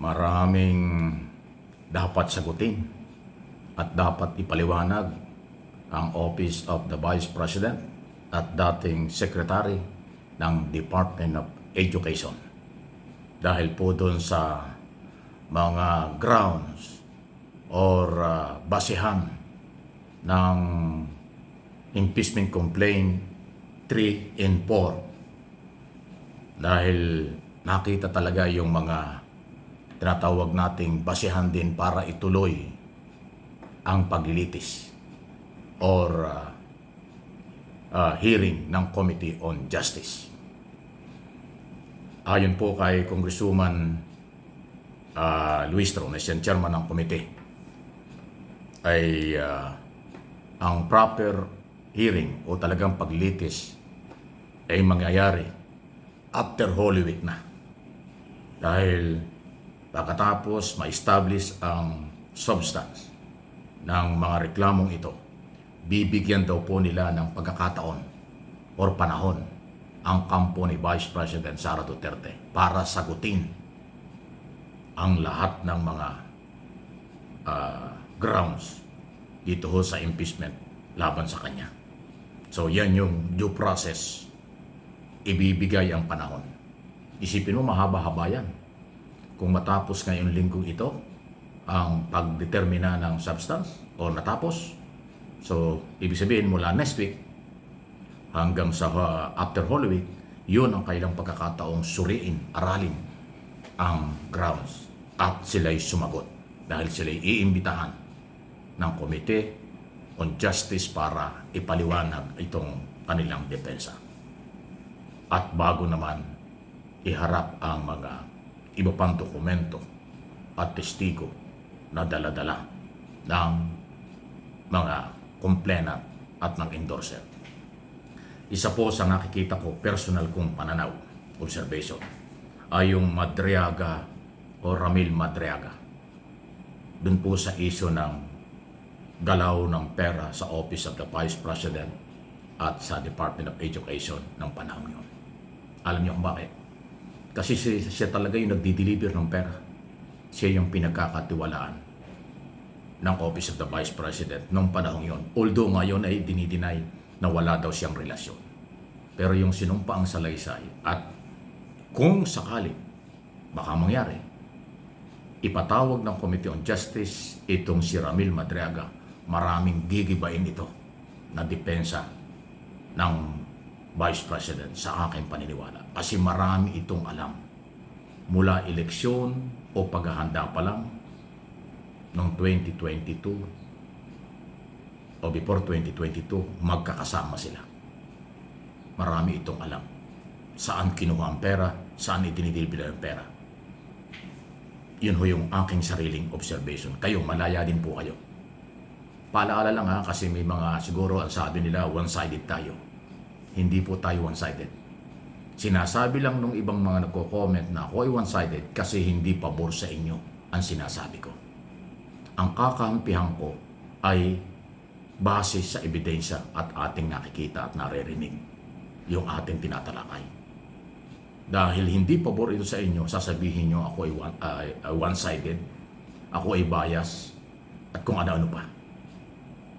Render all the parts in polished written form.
Maraming dapat sagutin at dapat ipaliwanag ang Office of the Vice President at dating Secretary ng Department of Education. Dahil po doon sa mga grounds or basihan ng impeachment complaint 3 and 4. Dahil nakita talaga yung mga tinatawag nating basihan din para ituloy ang paglilitis or hearing ng Committee on Justice. Ayon po kay Congresswoman Luis Tro, na siyang chairman ng komite, ay ang proper hearing o talagang paglilitis ay mangyayari after Holy Week na. Dahil pagkatapos ma-establish ang substance ng mga reklamong ito, bibigyan daw po nila ng pagkakataon or panahon ang kampo ni Vice President Sara Duterte para sagutin ang lahat ng mga grounds dito ho sa impeachment laban sa kanya. So yan yung due process, ibibigay ang panahon. Isipin mo, mahaba-haba yan. Kung matapos ngayong linggong ito ang pagdetermina ng substance o natapos, so ibig sabihin mula next week hanggang sa after Holy Week, yun ang kailang pagkakataong suriin, aralin ang grounds at sila'y sumagot dahil sila'y iimbitahan ng Committee on Justice para ipaliwanag itong kanilang depensa. At bago naman iharap ang mga iba pang dokumento at testigo na dala-dala ng mga complainant at ng endorser. Isa po sa nakikita ko, personal kong pananaw, observation, ay yung Madriaga o Ramil Madriaga. Doon po sa issue ng galaw ng pera sa Office of the Vice President at sa Department of Education ng panahon yun. Alam niyo kung bakit? Kasi siya talaga yung nagdi-deliver ng pera. Siya yung pinagkakatiwalaan ng Office of the Vice President nung panahon yun. Although ngayon ay dinideny na wala daw siyang relasyon. Pero yung sinumpa ang salaysay at kung sakali baka mangyari, ipatawag ng Committee on Justice itong si Ramil Madriaga, maraming gigibain ito na depensa ng Vice President sa aking paniniwala. Kasi marami itong alam. Mula eleksyon o paghahanda pa lang noong 2022 o before 2022, magkakasama sila. Marami itong alam. Saan kinuha ang pera, saan itinidilbila ang pera. Yun ho yung aking sariling observation. Kayo, malaya din po kayo. Paalaala lang kasi may mga siguro ang sabi nila one-sided tayo. Hindi po tayo one-sided. Sinasabi lang nung ibang mga nagko-comment na ako ay one-sided kasi hindi pabor sa inyo ang sinasabi ko. Ang kakampihan ko ay base sa ebidensya at ating nakikita at naririnig, yung ating tinatalakay. Dahil hindi pabor ito sa inyo, sasabihin nyo ako ay one-sided, ako ay bias, at kung ano-ano pa.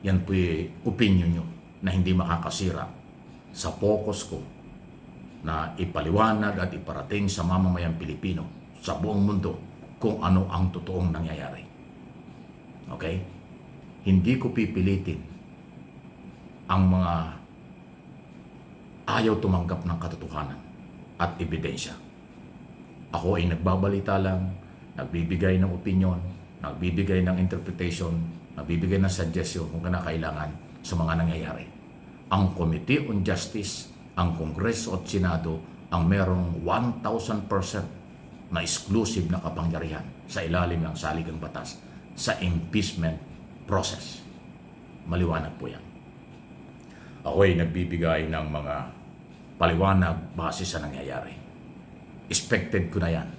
Yan po yung opinion nyo na hindi makakasira sa focus ko na ipaliwanag at iparating sa mamamayang Pilipino sa buong mundo kung ano ang totoong nangyayari. Okay? Hindi ko pipilitin ang mga ayaw tumanggap ng katotohanan at ebidensya. Ako ay nagbabalita lang, nagbibigay ng opinion, nagbibigay ng interpretation, nagbibigay ng suggestion kung kinakailangan sa mga nangyayari. Ang Committee on Justice, ang Kongreso at Senado ang merong 1,000% na exclusive na kapangyarihan sa ilalim ng saligang batas sa impeachment process. Maliwanag po yan. Ako ay nagbibigay ng mga paliwanag base sa nangyayari. Expected ko na yan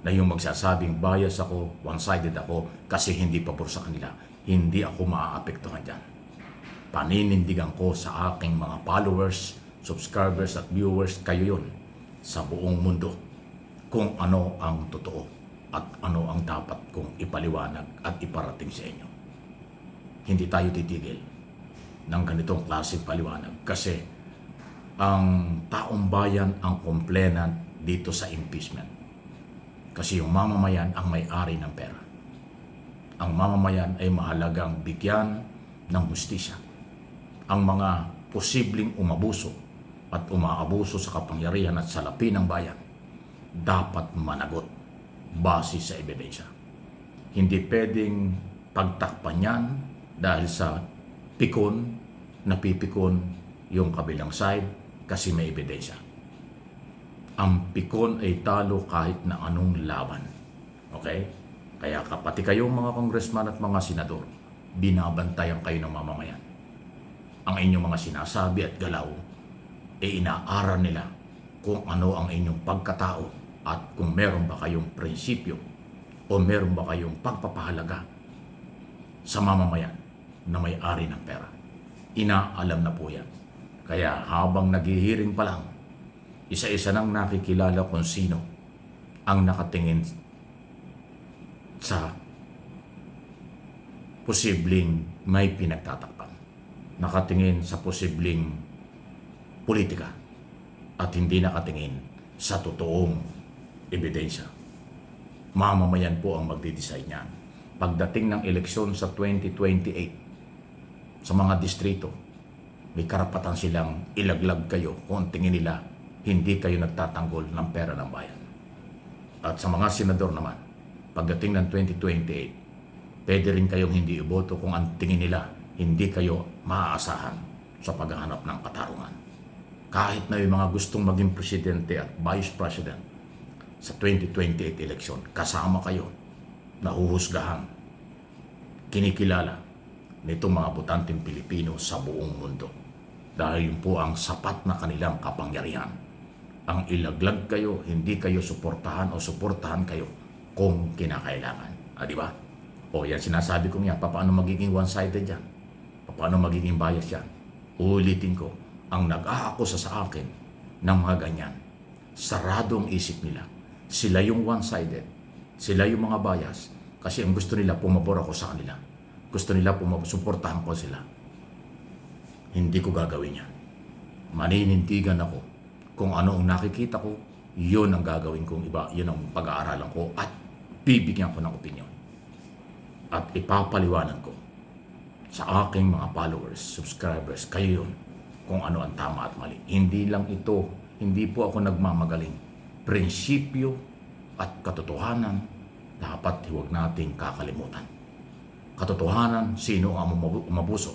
na yung magsasabing bias ako, one-sided ako kasi hindi pabor sa kanila. Hindi ako maaapektuhan dyan. Paninindigan ko sa aking mga followers, subscribers at viewers, kayo yun, sa buong mundo, kung ano ang totoo at ano ang dapat kong ipaliwanag at iparating sa inyo. Hindi tayo titigil ng ganitong klaseng paliwanag kasi ang taong bayan ang complainant dito sa impeachment. Kasi yung mamamayan ang may-ari ng pera. Ang mamamayan ay mahalagang bigyan ng hustisya. Ang mga posibleng umabuso at umaabuso sa kapangyarihan at salapi ng bayan dapat managot base sa ebidensya. Hindi pwedeng pagtakpan yan dahil sa napipikon yung kabilang side kasi may ebidensya. Ang pikon ay talo kahit na anong laban. Okay? Kaya pati kayong mga congressman at mga senador, binabantayan kayo ng mamamayan. Ang inyong mga sinasabi at galaw, inaaral nila kung ano ang inyong pagkatao at kung meron ba kayong prinsipyo o meron ba kayong pagpapahalaga sa mamamayan na may-ari ng pera. Inaalam na po yan. Kaya habang naghihiring pa lang, isa-isa nang nakikilala kung sino ang nakatingin sa posibleng may pinagtatakpan. Nakatingin sa posibleng politika at hindi nakatingin sa totoong ebidensya. Mamamayan po ang magde-decide niyan. Pagdating ng eleksyon sa 2028, sa mga distrito, may karapatan silang ilaglag kayo kung tingin nila hindi kayo nagtatanggol ng pera ng bayan. At sa mga senador naman, pagdating ng 2028, pwede rin kayong hindi iboto kung ang tingin nila hindi kayo maaasahan sa paghahanap ng katarungan. Kahit na yung mga gustong maging presidente at vice president sa 2028 election, kasama kayo, nahuhusgahan, kinikilala nitong mga botanteng Pilipino sa buong mundo. Dahil yun po ang sapat na kanilang kapangyarihan. Ang ilaglag kayo, hindi kayo suportahan o suportahan kayo kung kinakailangan. Di ba? O yan sinasabi ko niya, paano magiging one-sided yan? Paano magiging bias yan? Ulitin ko, ang nag-aakusa sa akin ng mga ganyan, saradong isip nila. Sila yung one-sided. Sila yung mga bias. Kasi ang gusto nila, pumabor ako sa kanila. Gusto nila, suportahan ko sila. Hindi ko gagawin yan. Maninindigan ako. Kung ano ang nakikita ko, yun ang gagawin kong iba. Yun ang pag-aaralan ko at bibigyan ko ng opinion. At ipapaliwanan ko sa aking mga followers, subscribers, kayo yun kung ano ang tama at mali. Hindi lang ito, hindi po ako nagmamagaling. Prinsipyo at katotohanan dapat huwag nating kakalimutan. Katotohanan, sino ang umabuso?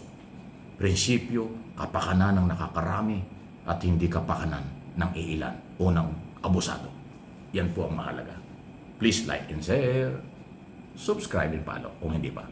Prinsipyo, kapakanan ng nakakarami at hindi kapakanan ng iilan o ng abusado. Yan po ang mahalaga. Please like and share, subscribe and follow kung hindi pa.